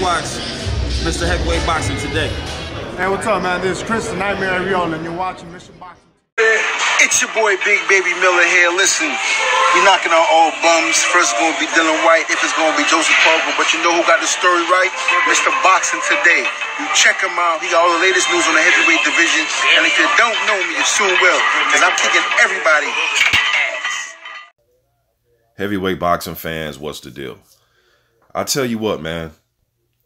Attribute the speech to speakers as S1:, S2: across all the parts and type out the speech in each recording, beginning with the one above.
S1: watch Mr. Heavyweight Boxing Today.
S2: Hey, what's up, man? This is Chris, the Nightmare Ariola, and you're watching Mr. Boxing.
S3: It's your boy Big Baby Miller here. Listen, we knocking on all bums. First it's going to be Dillian Whyte, if it's going to be Joseph Parker. But you know who got the story right? Mr. Boxing Today. You check him out. He got all the latest news on the heavyweight division. And if you don't know me, you soon will. Because I'm kicking everybody ass.
S4: Heavyweight boxing fans, what's the deal? I tell you what, man.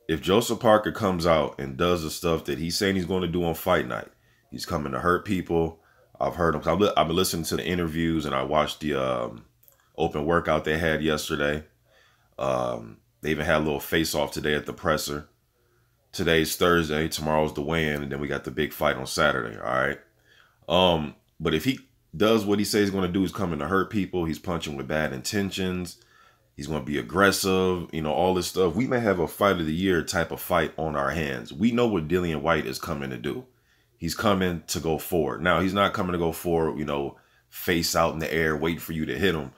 S4: If Joseph Parker comes out and does the stuff that he's saying he's going to do on fight night, he's coming to hurt people. I've heard him. I've been listening to the interviews and I watched the open workout they had yesterday. They even had a little face-off today at the presser. Today's Thursday. Tomorrow's the weigh-in, and then we got the big fight on Saturday. All right. But if he does what he says he's going to do, he's coming to hurt people. He's punching with bad intentions. He's going to be aggressive. You know, all this stuff. We may have a fight of the year type of fight on our hands. We know what Dillian Whyte is coming to do. He's coming to go forward. Now, he's not coming to go forward, you know, face out in the air, wait for you to hit him.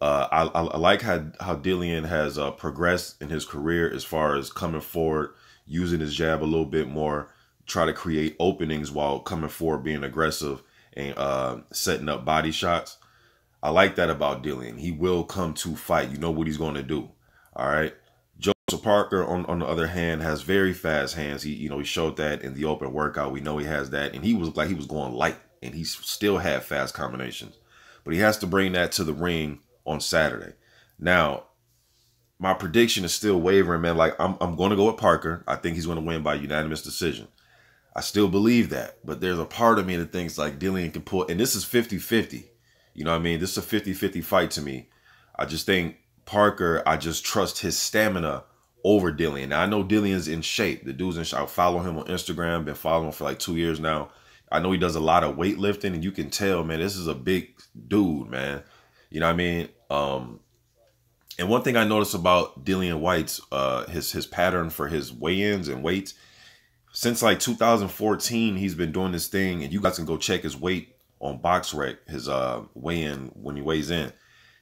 S4: I like how Dillian has progressed in his career as far as coming forward, using his jab a little bit more, try to create openings while coming forward, being aggressive and setting up body shots. I like that about Dillian. He will come to fight. You know what he's going to do. All right. Joseph Parker, on the other hand, has very fast hands. He showed that in the open workout. We know he has that, and he was like he was going light, and he still had fast combinations. But he has to bring that to the ring on Saturday. Now, my prediction is still wavering, man. Like I'm going to go with Parker. I think he's going to win by unanimous decision. I still believe that, but there's a part of me that thinks like Dillian can pull, and this is 50-50. You know what I mean? This is a 50-50 fight to me. I just think Parker, I just trust his stamina over Dillian. Now, I know Dillian's in shape. The dude's in shape. I follow him on Instagram. Been following him for like 2 years now. I know he does a lot of weightlifting, and you can tell, man, this is a big dude, man. You know what I mean? And one thing I noticed about Dillian Whyte's, his pattern for his weigh-ins and weights, since like 2014, he's been doing this thing, and you guys can go check his weight on BoxRec, his weigh-in when he weighs in.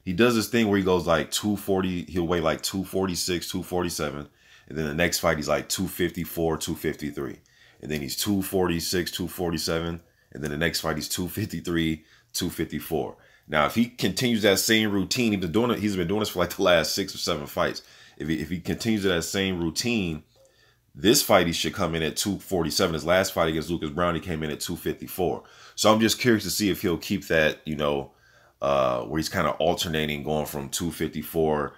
S4: He does this thing where he goes like 240, he'll weigh like 246, 247. And then the next fight, he's like 254, 253. And then he's 246, 247. And then the next fight, he's 253, 254. Now, if he continues that same routine, he's been doing this for like the last 6 or 7 fights. If he continues that same routine, this fight, he should come in at 247. His last fight against Lucas Brown, he came in at 254. So I'm just curious to see if he'll keep that, you know, where he's kind of alternating, going from 254,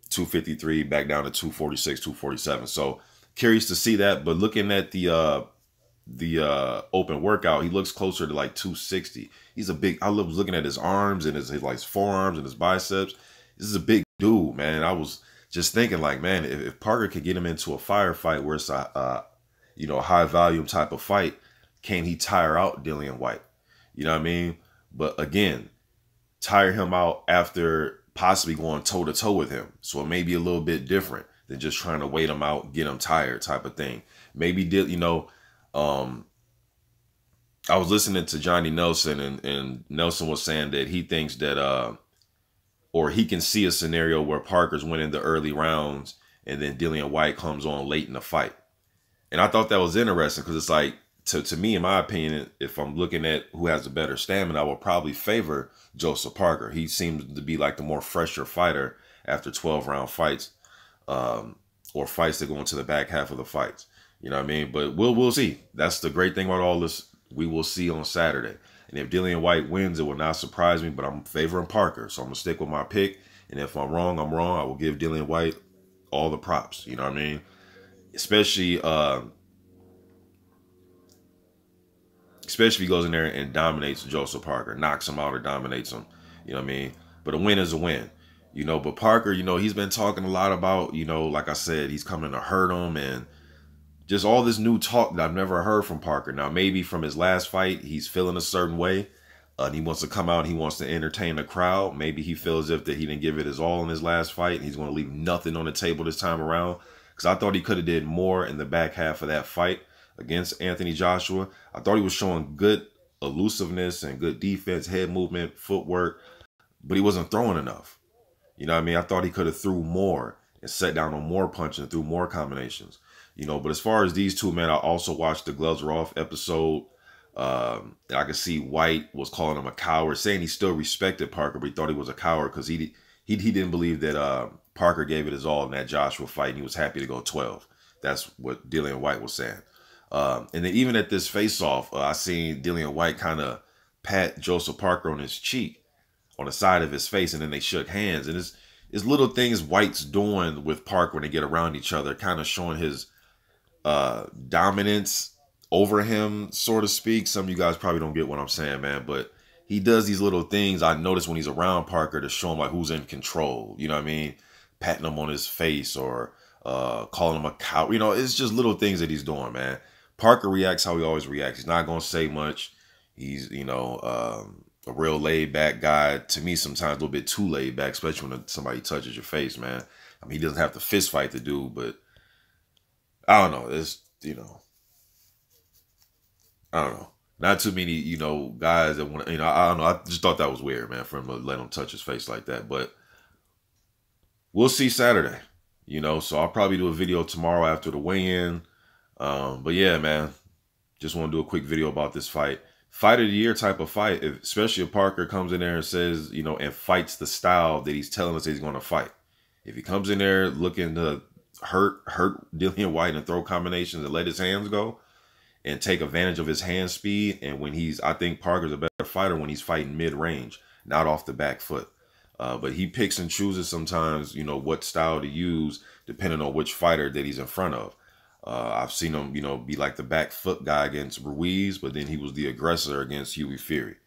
S4: 253 back down to 246, 247. So curious to see that. But looking at the open workout, he looks closer to like 260. He's a big. I was looking at his arms and his like forearms and his biceps. This is a big dude, man. I was just thinking like, man, if Parker could get him into a firefight where it's a you know, high volume type of fight, can he tire out Dillian Whyte? You know what I mean? But again, tire him out after possibly going toe-to-toe with him. So it may be a little bit different than just trying to wait him out, get him tired type of thing. Maybe, you know, I was listening to Johnny Nelson, and Nelson was saying that he thinks that, or he can see a scenario where Parker's winning the early rounds and then Dillian Whyte comes on late in the fight. And I thought that was interesting because it's like, to me, in my opinion, if I'm looking at who has the better stamina, I will probably favor Joseph Parker. He seems to be like the more fresher fighter after 12-round fights, or fights that go into the back half of the fights. You know what I mean? But we'll see. That's the great thing about all this. We will see on Saturday. And if Dillian Whyte wins, it will not surprise me, but I'm favoring Parker. So I'm going to stick with my pick. And if I'm wrong, I'm wrong. I will give Dillian Whyte all the props. You know what I mean? Especially if he goes in there and dominates Joseph Parker, knocks him out or dominates him. You know what I mean? But a win is a win. You know, but Parker, you know, he's been talking a lot about, you know, like I said, he's coming to hurt him and just all this new talk that I've never heard from Parker. Now, maybe from his last fight, he's feeling a certain way. And he wants to come out and he wants to entertain the crowd. Maybe he feels as if that he didn't give it his all in his last fight. And he's going to leave nothing on the table this time around. Because I thought he could have did more in the back half of that fight against Anthony Joshua. I thought he was showing good elusiveness and good defense, head movement, footwork, but he wasn't throwing enough. You know what I mean? I thought he could have threw more. and set down on more punching and threw more combinations. You know, but as far as these two, man, I also watched the Gloves Are Off episode. And I could see Whyte was calling him a coward, saying he still respected Parker, but he thought he was a coward because he didn't believe that Parker gave it his all in that Joshua fight, and he was happy to go 12. That's what Dillian Whyte was saying. And then even at this face-off, I seen Dillian Whyte kind of pat Joseph Parker on his cheek, on the side of his face, and then they shook hands. And it's little things Whyte's doing with Parker when they get around each other, kind of showing his dominance over him, so to speak. Some of you guys probably don't get what I'm saying, man, but he does these little things I notice when he's around Parker to show him like who's in control. You know what I mean? Patting him on his face or calling him a cow. You know, it's just little things that he's doing, man. Parker reacts how he always reacts. He's not going to say much. He's, you know, a real laid back guy. To me, sometimes a little bit too laid back, especially when somebody touches your face, man. I mean, he doesn't have to fist fight the dude, but I don't know. It's, you know, I don't know. Not too many, you know, guys that want to, you know, I don't know. I just thought that was weird, man, for him to let him touch his face like that. But we'll see Saturday, you know. So I'll probably do a video tomorrow after the weigh-in. But yeah, man, just want to do a quick video about this fight. Fight of the year type of fight, especially if Parker comes in there and says, you know, and fights the style that he's telling us he's going to fight. If he comes in there looking to hurt Dillian Whyte and throw combinations and let his hands go and take advantage of his hand speed, and when I think Parker's a better fighter when he's fighting mid-range, not off the back foot. But he picks and chooses sometimes, you know, what style to use depending on which fighter that he's in front of. I've seen him, you know, be like the back foot guy against Ruiz, but then he was the aggressor against Hughie Fury.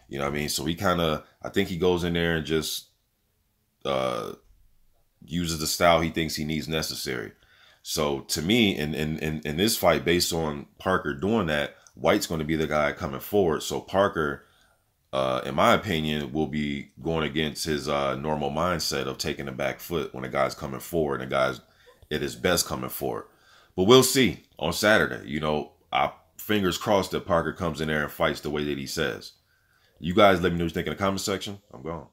S4: You know what I mean? So he kind of, I think he goes in there and just uses the style he thinks he needs necessary. So to me, in this fight, based on Parker doing that, Whyte's going to be the guy coming forward. So Parker, in my opinion, will be going against his normal mindset of taking the back foot when a guy's coming forward and the guy's at his best coming forward. But we'll see on Saturday. You know, fingers crossed that Parker comes in there and fights the way that he says. You guys let me know what you think in the comment section. I'm gone.